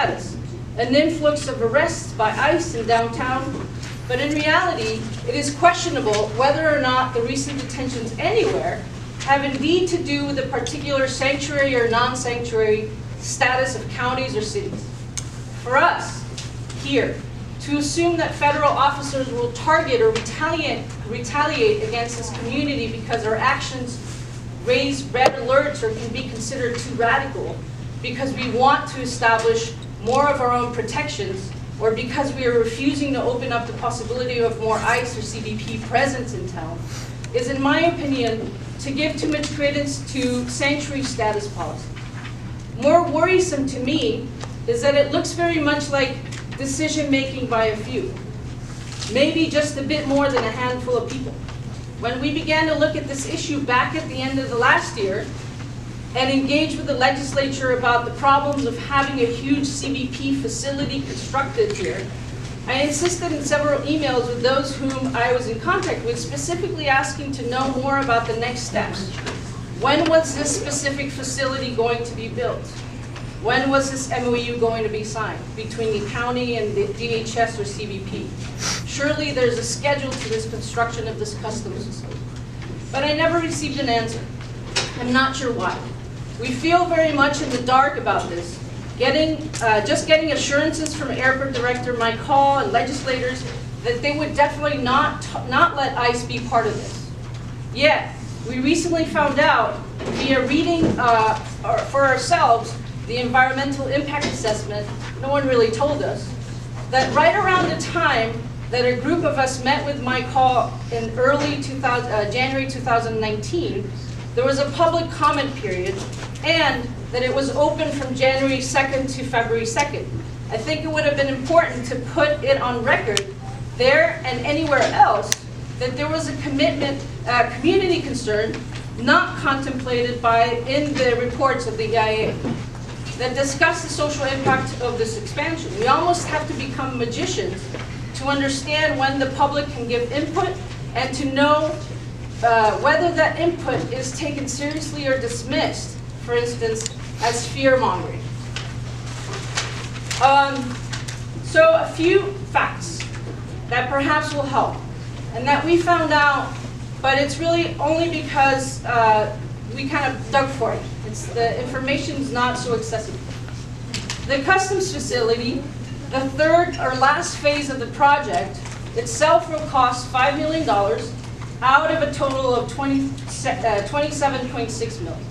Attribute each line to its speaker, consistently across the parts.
Speaker 1: status, an influx of arrests by ICE in downtown, but in reality, it is questionable whether or not the recent detentions anywhere have indeed to do with a particular sanctuary or non-sanctuary status of counties or cities. For us, here, to assume that federal officers will target or retaliate against this community because our actions raise red alerts or can be considered too radical, because we want to establish more of our own protections, or because we are refusing to open up the possibility of more ICE or CBP presence in town, is, in my opinion, to give too much credence to sanctuary status policy. More worrisome to me is that it looks very much like decision-making by a few, maybe just a bit more than a handful of people. When we began to look at this issue back at the end of the last year and engage with the legislature about the problems of having a huge CBP facility constructed here, I insisted in several emails with those whom I was in contact with, specifically asking to know more about the next steps. When was this specific facility going to be built? When was this MOU going to be signed between the county and the DHS or CBP? Surely there's a schedule to this construction of this customs facility. But I never received an answer. I'm not sure why. We feel very much in the dark about this. Just getting assurances from Airport Director Mike Hall and legislators that they would definitely not let ICE be part of this. Yet, we recently found out via reading for ourselves the environmental impact assessment, no one really told us, that right around the time that a group of us met with Mike Hall in early January 2019, there was a public comment period, and that it was open from January 2nd to February 2nd. I think it would have been important to put it on record there and anywhere else that there was a commitment, community concern, not contemplated in the reports of the EIA, that discuss the social impact of this expansion. We almost have to become magicians to understand when the public can give input and to know whether that input is taken seriously or dismissed, for instance, as fear-mongering. So a few facts that perhaps will help, and that we found out, but it's really only because we kind of dug for it. The information is not so accessible. The customs facility, the third or last phase of the project, itself will cost $5 million out of a total of $27.6 million.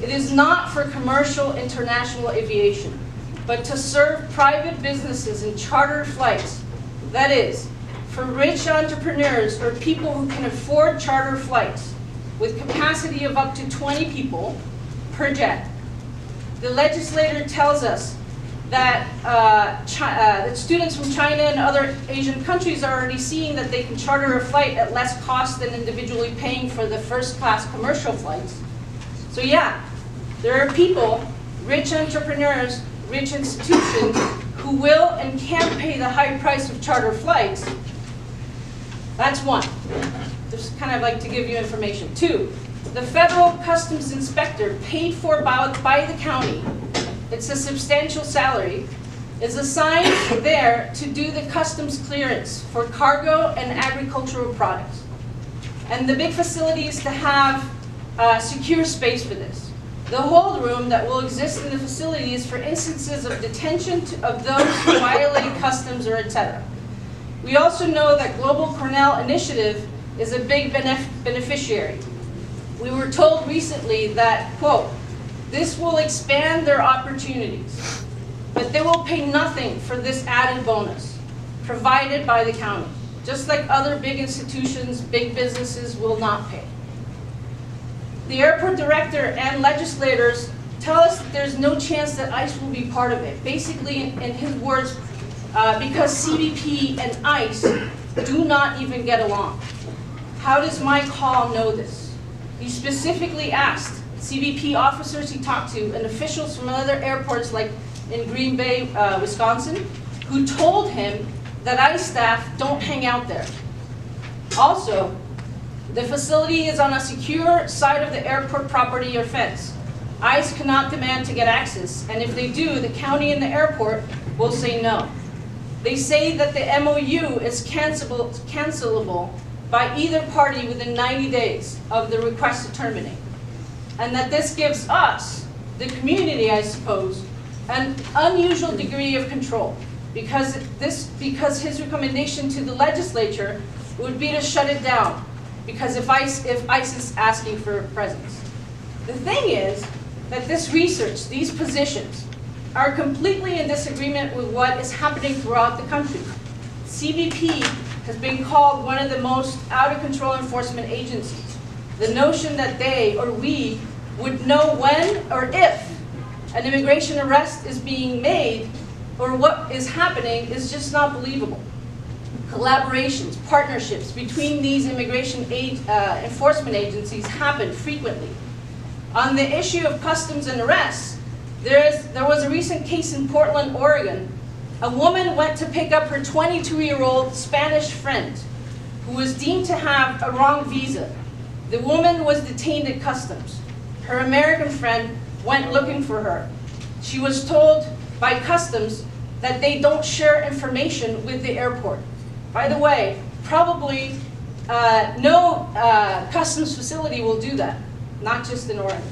Speaker 1: It is not for commercial international aviation, but to serve private businesses and charter flights. That is, for rich entrepreneurs or people who can afford charter flights with capacity of up to 20 people per jet. The legislator tells us that, that students from China and other Asian countries are already seeing that they can charter a flight at less cost than individually paying for the first-class commercial flights. So yeah, there are people, rich entrepreneurs, rich institutions, who will and can pay the high price of charter flights. That's one. Just kind of like to give you information. Two, the federal customs inspector paid for by the county, it's a substantial salary, is assigned there to do the customs clearance for cargo and agricultural products. And the big facility is to have secure space for this. The hold room that will exist in the facility is for instances of detention of those who violate customs or etc. We also know that Global Cornell Initiative is a big beneficiary. We were told recently that, quote, this will expand their opportunities, but they will pay nothing for this added bonus provided by the county, just like other big institutions, big businesses will not pay. The airport director and legislators tell us that there's no chance that ICE will be part of it. Basically, in his words, because CBP and ICE do not even get along. How does Mike Hall know this? He specifically asked CBP officers he talked to and officials from other airports like in Green Bay, Wisconsin, who told him that ICE staff don't hang out there. Also, the facility is on a secure side of the airport property or fence. ICE cannot demand to get access, and if they do, the county and the airport will say no. They say that the MOU is cancelable by either party within 90 days of the request to terminate. And that this gives us, the community, I suppose, an unusual degree of control, because his recommendation to the legislature would be to shut it down, because if ICE is asking for a presence. The thing is that this research, these positions, are completely in disagreement with what is happening throughout the country. CBP has been called one of the most out-of-control enforcement agencies. The notion that they, or we, would know when or if an immigration arrest is being made or what is happening is just not believable. Collaborations, partnerships between these immigration enforcement agencies happen frequently. On the issue of customs and arrests, there was a recent case in Portland, Oregon. A woman went to pick up her 22-year-old Spanish friend who was deemed to have a wrong visa. The woman was detained at customs. Her American friend went looking for her. She was told by customs that they don't share information with the airport. By the way, probably no customs facility will do that, not just in Oregon.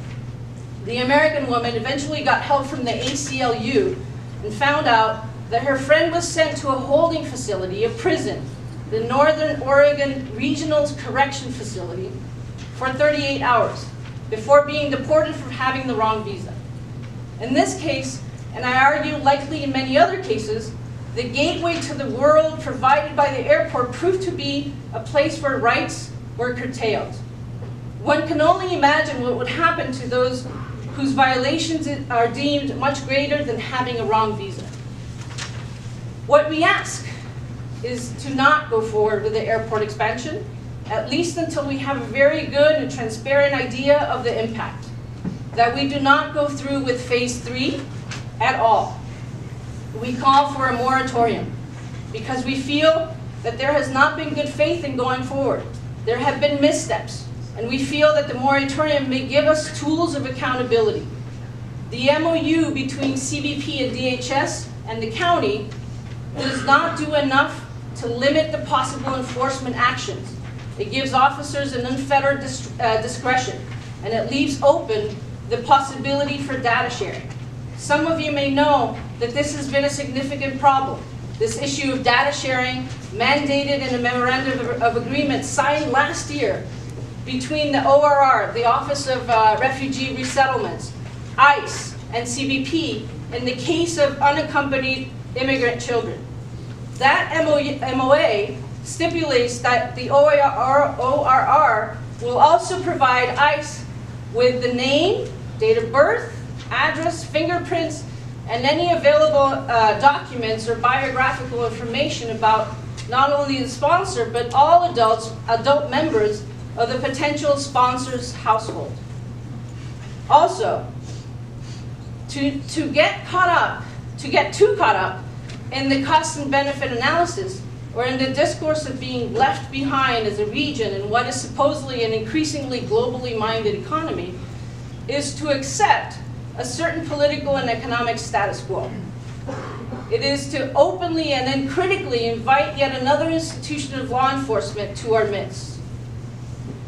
Speaker 1: The American woman eventually got help from the ACLU and found out that her friend was sent to a holding facility, a prison, the Northern Oregon Regional Correction Facility, for 38 hours before being deported for having the wrong visa. In this case, and I argue likely in many other cases, the gateway to the world provided by the airport proved to be a place where rights were curtailed. One can only imagine what would happen to those whose violations are deemed much greater than having a wrong visa. What we ask is to not go forward with the airport expansion, at least until we have a very good and transparent idea of the impact. That we do not go through with phase 3 at all. We call for a moratorium because we feel that there has not been good faith in going forward. There have been missteps, and we feel that the moratorium may give us tools of accountability. The MOU between CBP and DHS and the county does not do enough to limit the possible enforcement actions. It gives officers an unfettered discretion, and it leaves open the possibility for data sharing. Some of you may know that this has been a significant problem. This issue of data sharing, mandated in a memorandum of agreement signed last year between the ORR, the Office of Refugee Resettlements, ICE, and CBP in the case of unaccompanied immigrant children. That MOA stipulates that the ORR will also provide ICE with the name, date of birth, address, fingerprints, and any available documents or biographical information about not only the sponsor, but all adult members of the potential sponsor's household. Also, to get too caught up in the cost and benefit analysis, or in the discourse of being left behind as a region in what is supposedly an increasingly globally minded economy, is to accept a certain political and economic status quo. It is to openly and then critically invite yet another institution of law enforcement to our midst.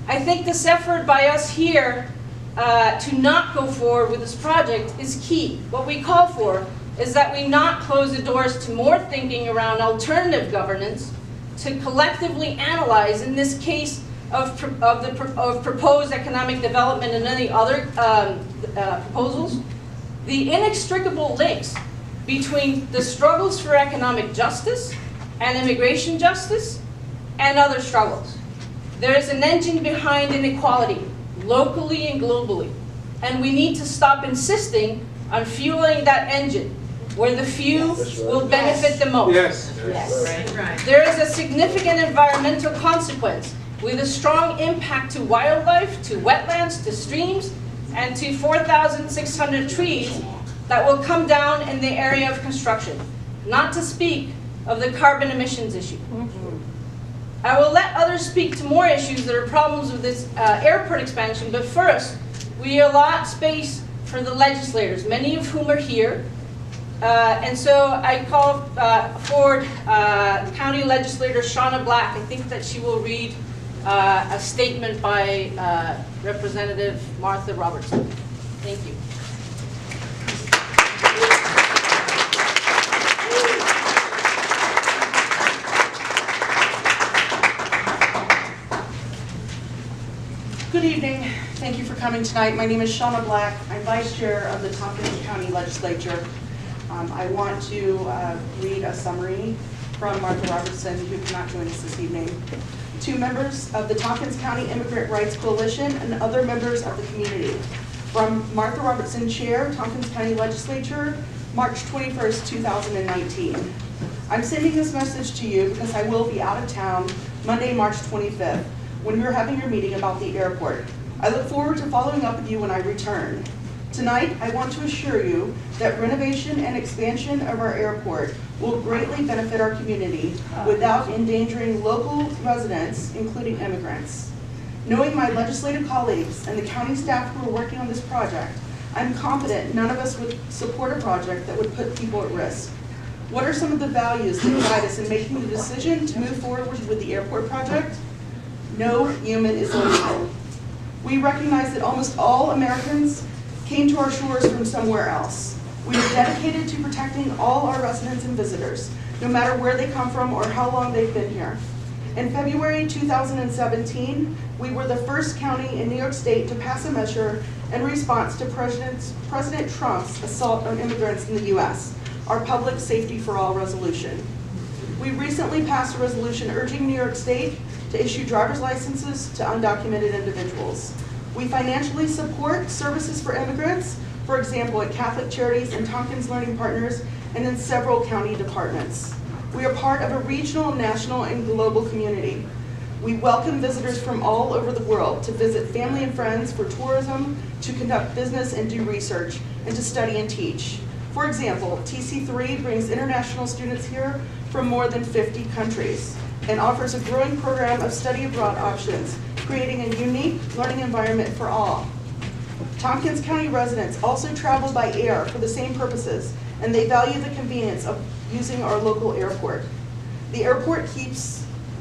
Speaker 1: I think this effort by us here to not go forward with this project is key. What we call for is that we not close the doors to more thinking around alternative governance, to collectively analyze, in this case of proposed economic development and any other proposals, the inextricable links between the struggles for economic justice and immigration justice and other struggles. There is an engine behind inequality, locally and globally, and we need to stop insisting on fueling that engine, where the few will benefit the most.
Speaker 2: Yes.
Speaker 3: Yes. Right.
Speaker 1: There is a significant environmental consequence with a strong impact to wildlife, to wetlands, to streams, and to 4,600 trees that will come down in the area of construction, not to speak of the carbon emissions issue. I will let others speak to more issues that are problems with this airport expansion, but first, we allot space for the legislators, many of whom are here. And so I call forward County Legislator Shauna Black. I think that she will read a statement by Representative Martha Robertson. Thank you.
Speaker 2: Good evening. Thank you for coming tonight. My name is Shauna Black. I'm Vice Chair of the Tompkins County Legislature. I want to read a summary from Martha Robertson, who cannot join us this evening, to members of the Tompkins County Immigrant Rights Coalition and other members of the community. From Martha Robertson, Chair, Tompkins County Legislature, March 21st, 2019. I'm sending this message to you because I will be out of town Monday, March 25th, when we are having your meeting about the airport. I look forward to following up with you when I return. Tonight, I want to assure you that renovation and expansion of our airport will greatly benefit our community without endangering local residents, including immigrants. Knowing my legislative colleagues and the county staff who are working on this project, I'm confident none of us would support a project that would put people at risk. What are some of the values that guide us in making the decision to move forward with the airport project? No human is illegal. We recognize that almost all Americans came to our shores from somewhere else. We are dedicated to protecting all our residents and visitors, no matter where they come from or how long they've been here. In February 2017, we were the first county in New York State to pass a measure in response to President Trump's assault on immigrants in the U.S., our Public Safety for All resolution. We recently passed a resolution urging New York State to issue driver's licenses to undocumented individuals. We financially support services for immigrants, for example, at Catholic Charities and Tompkins Learning Partners, and in several county departments. We are part of a regional, national, and global community. We welcome visitors from all over the world to visit family and friends for tourism, to conduct business and do research, and to study and teach. For example, TC3 brings international students here from more than 50 countries and offers a growing program of study abroad options, creating a unique learning environment for all. Tompkins County residents also travel by air for the same purposes, and they value the convenience of using our local airport. The airport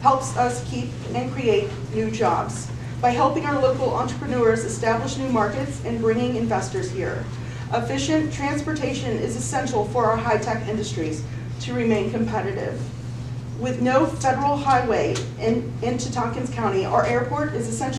Speaker 2: helps us keep and create new jobs by helping our local entrepreneurs establish new markets and bringing investors here. Efficient transportation is essential for our high-tech industries to remain competitive. With no federal highway into Tompkins County, our airport is essentially